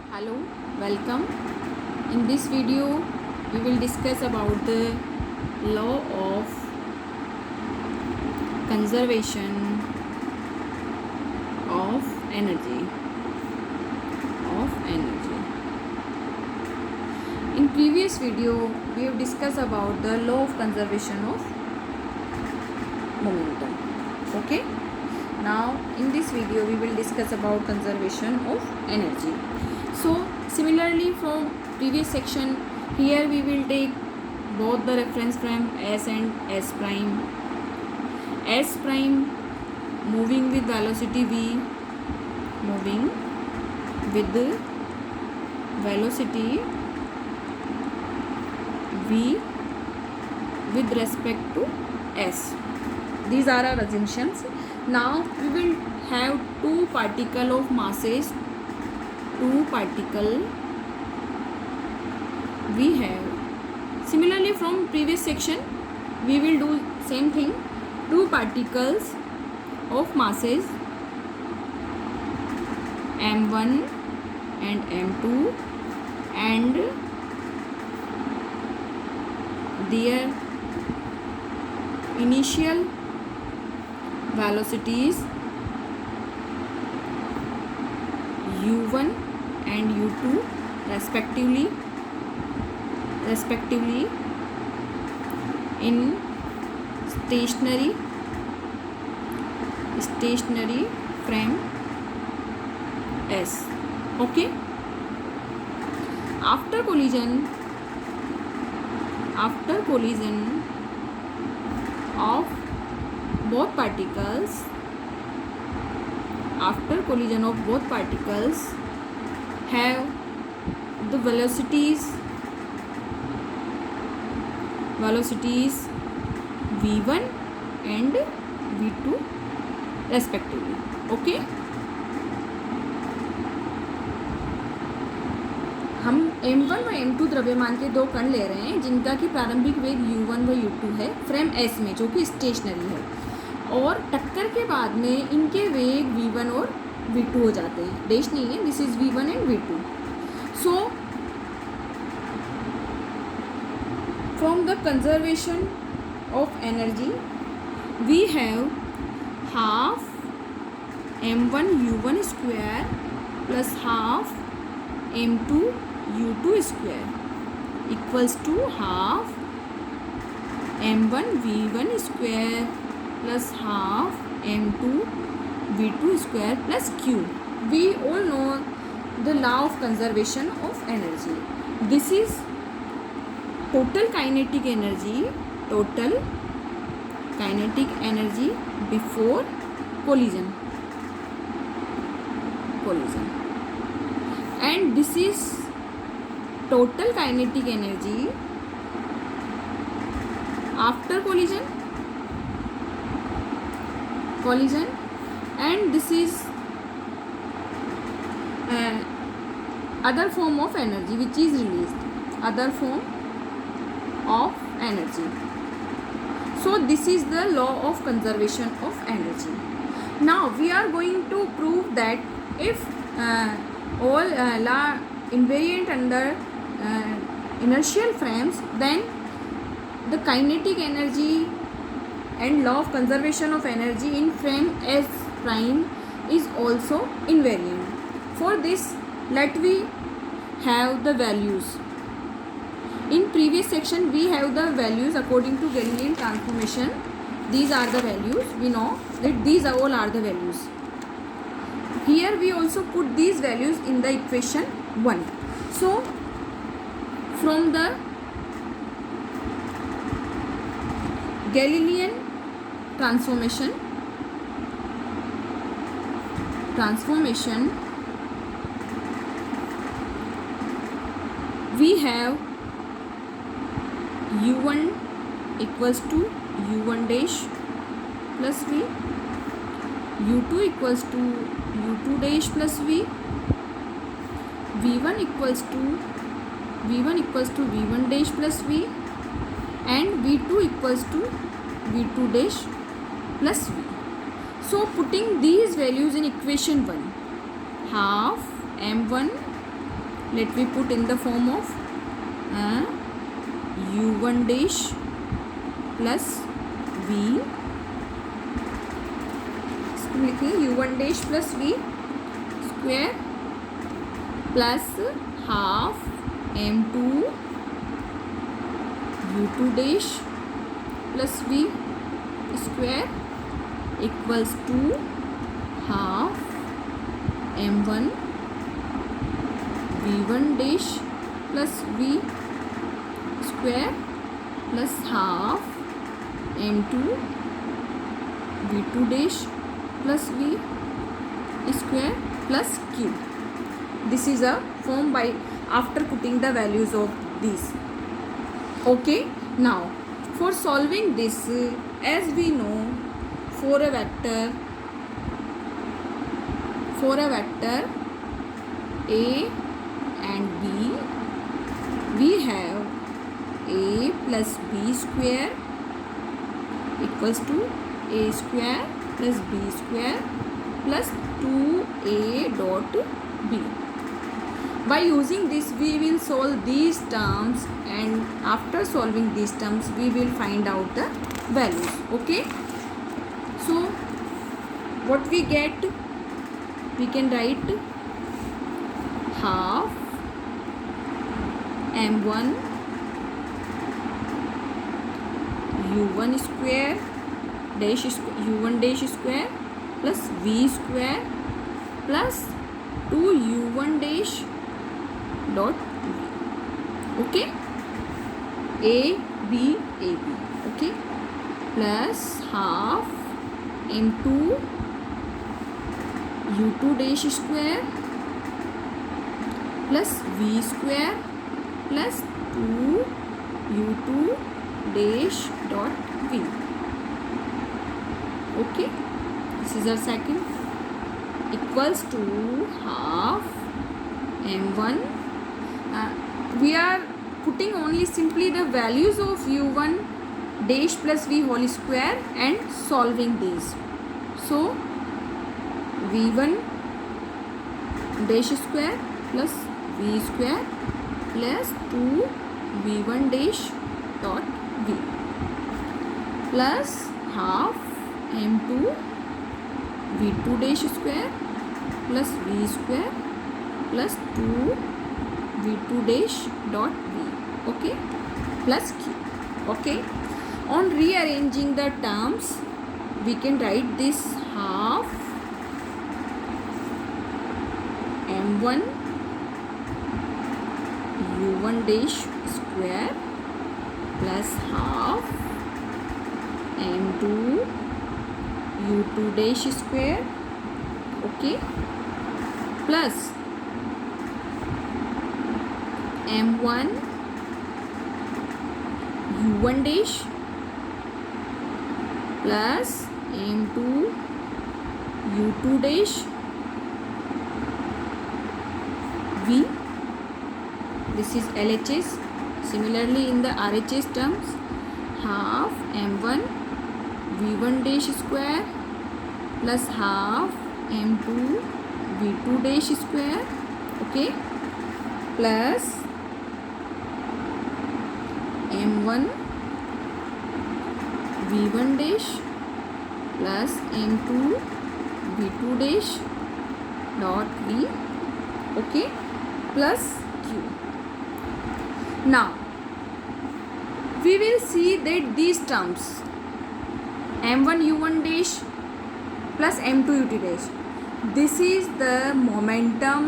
Hello, welcome. In this video, we will discuss about the law of conservation of energy. In previous video, we have discussed about the law of conservation of momentum. Okay. Now, in this video, we will discuss about conservation of energy. So, similarly from previous section, here we will take both the reference frame S and S prime. S prime moving with velocity v, moving with the velocity v with respect to S. These are our assumptions. Now we will have two particle of masses. Two particle we have. Similarly from previous section, we will do same thing. Two particles of masses m1 and m2 and their initial velocities u1 and u2 respectively in stationary frame S. Okay. After collision of both particles, have the velocities v1 and v2 respectively. Okay. हम m1 व m2 द्रव्यमान के दो कण ले रहे हैं जिनका कि प्रारंभिक वेग u1 व u2 है फ्रेम S में, जो कि स्टेशनरी है, और टक्कर के बाद में इनके वेग v1 और v2 हो जाते हैं. डेश नहीं है, this is v1 and v2. So from the conservation of energy we have half m1 u1 square plus half m2 u2 square equals to half m1 v1 square plus half m2 v2 square plus q. We all know the law of conservation of energy. This is total kinetic energy before collision, and this is total kinetic energy after collision, and this is other form of energy which is released, other form of energy. So this is the law of conservation of energy. Now we are going to prove that if all law invariant under inertial frames, then the kinetic energy and law of conservation of energy in frame S prime is also invariant. For this, let we have the values. In previous section, we have the values according to Galilean transformation. These are the values. We know that these all are the values. Here we also put these values in the equation 1. So, from the Galilean transformation, we have u1 equals to u1 dash plus v, u2 equals to u2 dash plus v, v1 equals to v1 dash plus v, and v2 equals to v2 dash plus v. So putting these values in equation 1, half m1 let me put in the form of u1 dash plus v, इसको लिखेंगे u1 dash plus v square plus half m2 u2 dash plus v square equals to half m1 v1 dash plus v square plus half m2 v2 dash plus v square plus q. This is a form by after putting the values of these. Okay, now for solving this, as we know, for a vector a and b, we have a plus b square equals to a square plus b square plus 2a dot b. By using this, we will solve these terms, and after solving these terms, we will find out the values. Okay, so what we get, we can write half m1 u1 square dash u1 dash square plus v square plus 2 u1 dash dot v. Okay, a b a b. Okay, plus half m2 u2 dash square plus v square plus 2 u2 dash dot v. Okay, this is our second equals to half m1. We are putting only simply the values of u1 dash plus v whole square and solving these. So v1 dash square plus v square plus 2 v1 dash dot v plus half m2 v2 dash square plus v square plus 2 v2 dash dot v. Okay, plus q. Okay, on rearranging the terms, we can write this half m1 u1 dash square plus half m2 u2 dash square. Okay, plus m1 u1 dash plus m2 u2 dash v. This is LHS. Similarly, in the RHS terms, half m1 v1 dash square plus half m2 v2 dash square. Okay, plus m1 v1 dash plus m2 v2 dash dot v. Okay, plus q. Now we will see that these terms m1 u1 dash plus m2 ut dash, this is the momentum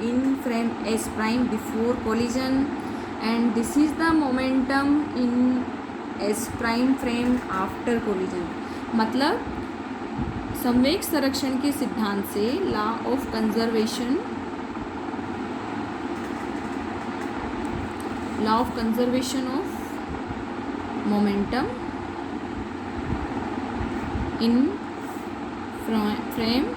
in frame S prime before collision, and this is the momentum in S prime frame after collision. मतलब संवेग संरक्षण के सिद्धांत से law of conservation of momentum in frame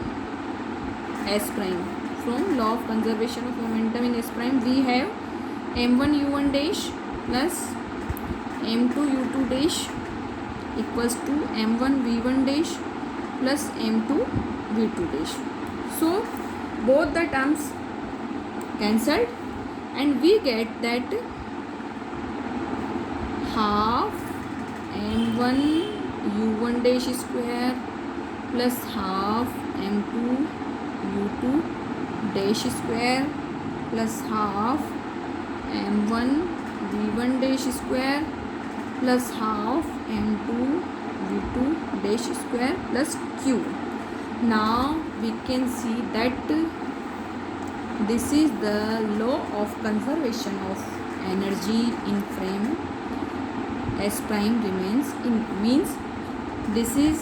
S prime. From law of conservation of momentum in S prime, we have m1 u1 dash plus m2 u2 dash equals to m1 v1 dash plus m2 v2 dash. So both the terms cancelled, and we get that half m1 u1 dash square plus half m2 u2 dash square plus half m1 v1 dash square plus half m2 v2 dash square plus q. Now we can see that this is the law of conservation of energy in frame. S prime remains in, means this is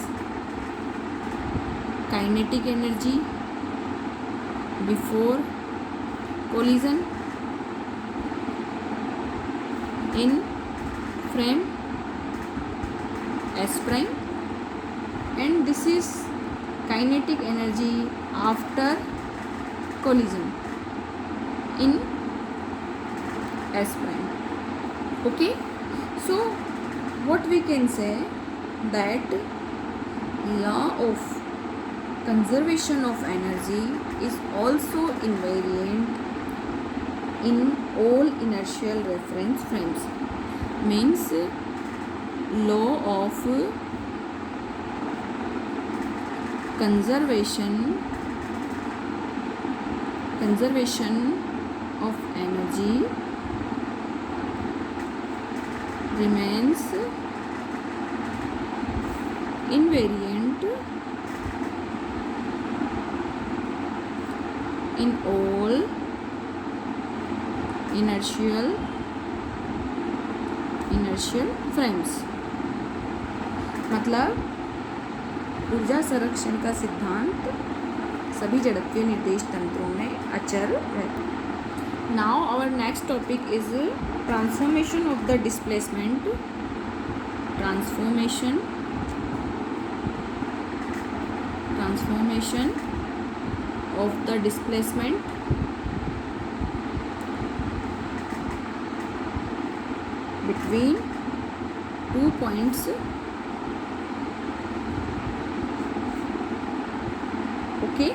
kinetic energy before collision in frame S prime, and this is kinetic energy after collision in S prime. Okay, so what we can say that law of conservation of energy is also invariant in all inertial reference frames. Means law of conservation of energy remains invariant in all inertial frames. मतलब ऊर्जा संरक्षण का सिद्धांत सभी जड़त्वीय निर्देश तंत्रों में अचर रहता है. Now our next topic is transformation of the displacement. Transformation of the displacement between 2 points. Okay,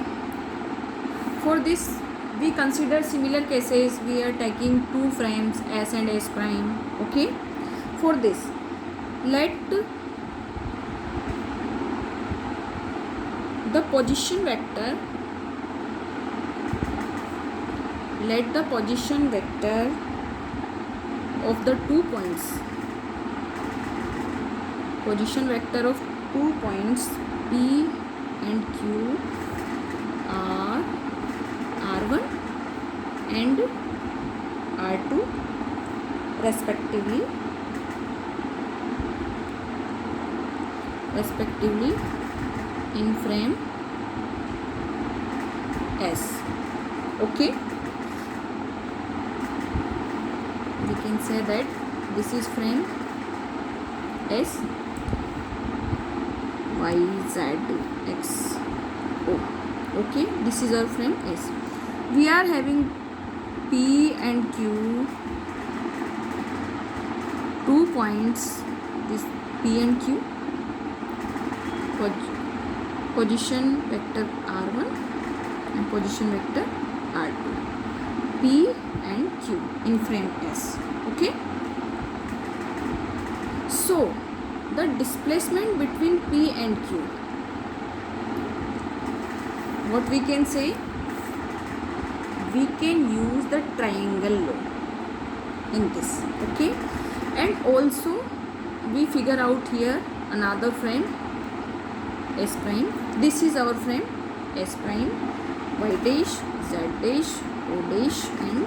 for this we consider similar cases. We are taking two frames S and S prime. Okay, for this let the position vector of the 2 points, position vector of 2 points P and Q are R1 and R2 respectively in frame S. Okay, we can say that this is frame S, Y, Z, X, O. Okay, this is our frame S. We are having P and Q, 2 points, this P and Q, position vector R1 and position vector R2, P and Q in frame S. Okay, so the displacement between P and Q, what we can say, we can use the triangle law in this. Okay, and also we figure out here another frame S prime. This is our frame S prime, Y dash, Z dash, O dash and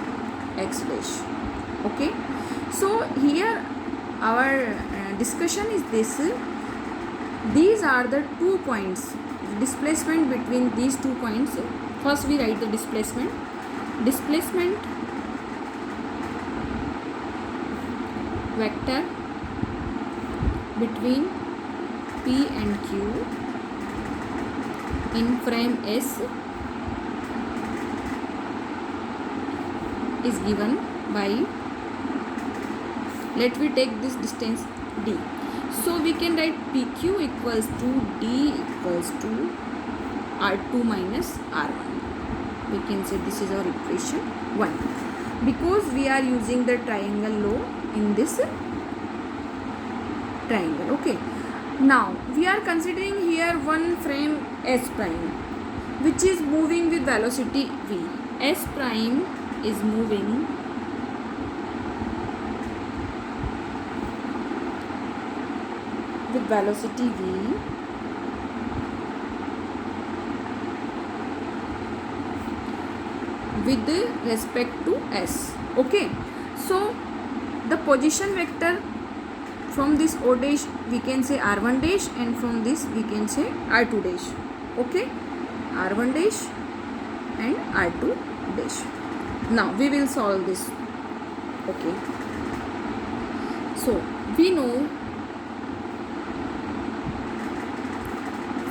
X dash. Okay, so here our discussion is this. These are the 2 points, displacement between these 2 points. First we write the displacement vector between P and Q in frame S is given by, let we take this distance D. So we can write PQ equals to D equals to R2 minus R1. We can say this is our equation 1. because we are using the triangle law in this triangle. Okay, now we are considering here one frame S prime which is moving with velocity v. S prime is moving with velocity v with respect to s. Okay, so the position vector from this O dash we can say r1 dash, and from this we can say r2 dash. Okay, r1 dash and r2 dash. Now we will solve this. Okay, so we know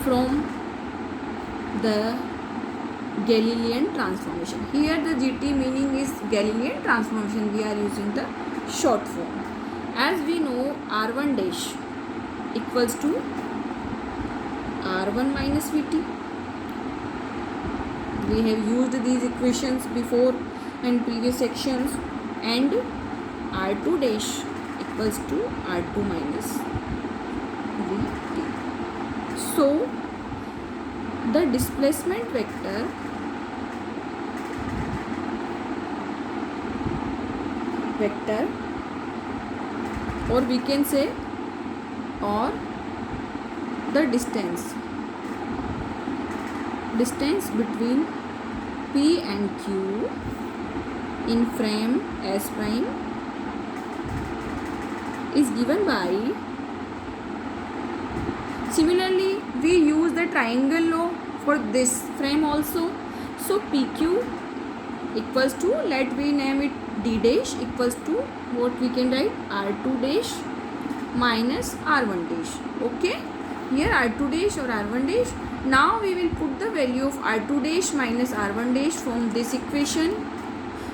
from the Galilean transformation. Here the GT meaning is Galilean transformation. We are using the short form. As we know, R1 dash equals to R1 minus Vt. We have used these equations before in previous sections, and R2 dash equals to R2 minus Vt. So the displacement vector or we can say or the distance between P and Q in frame S prime is given by, similarly we use the triangle law for this frame also. So PQ equals to, let we name it D dash, equals to what we can write, R2 dash minus R1 dash. Okay, here R2 dash or R1 dash. Now we will put the value of R2 dash minus R1 dash from this equation.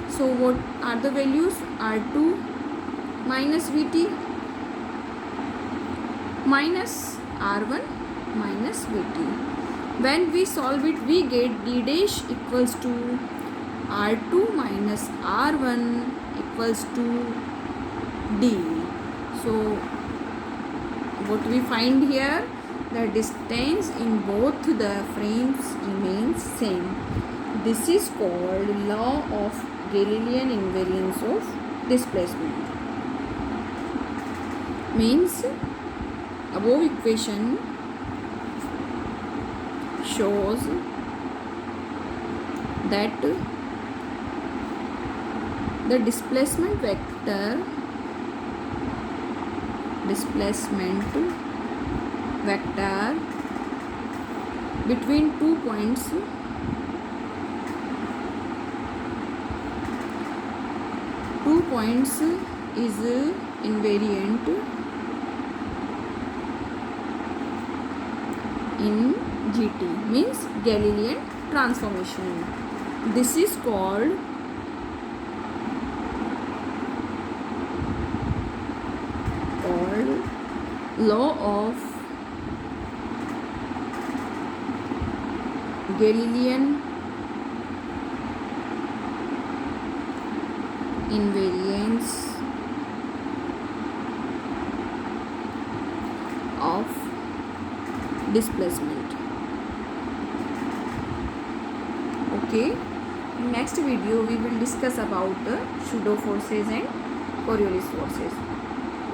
So what are the values? R2 minus Vt minus R1 minus Vt. When we solve it, we get D dash equals to R2 minus R1 equals to D. So what we find here, the distance in both the frames remains same. This is called law of Galilean invariance of displacement. Means above equation shows that the displacement vector between 2 points is invariant in GT, means Galilean transformation. This is called law of Galilean invariance of displacement. Okay, in next video we will discuss about pseudo forces and Coriolis forces.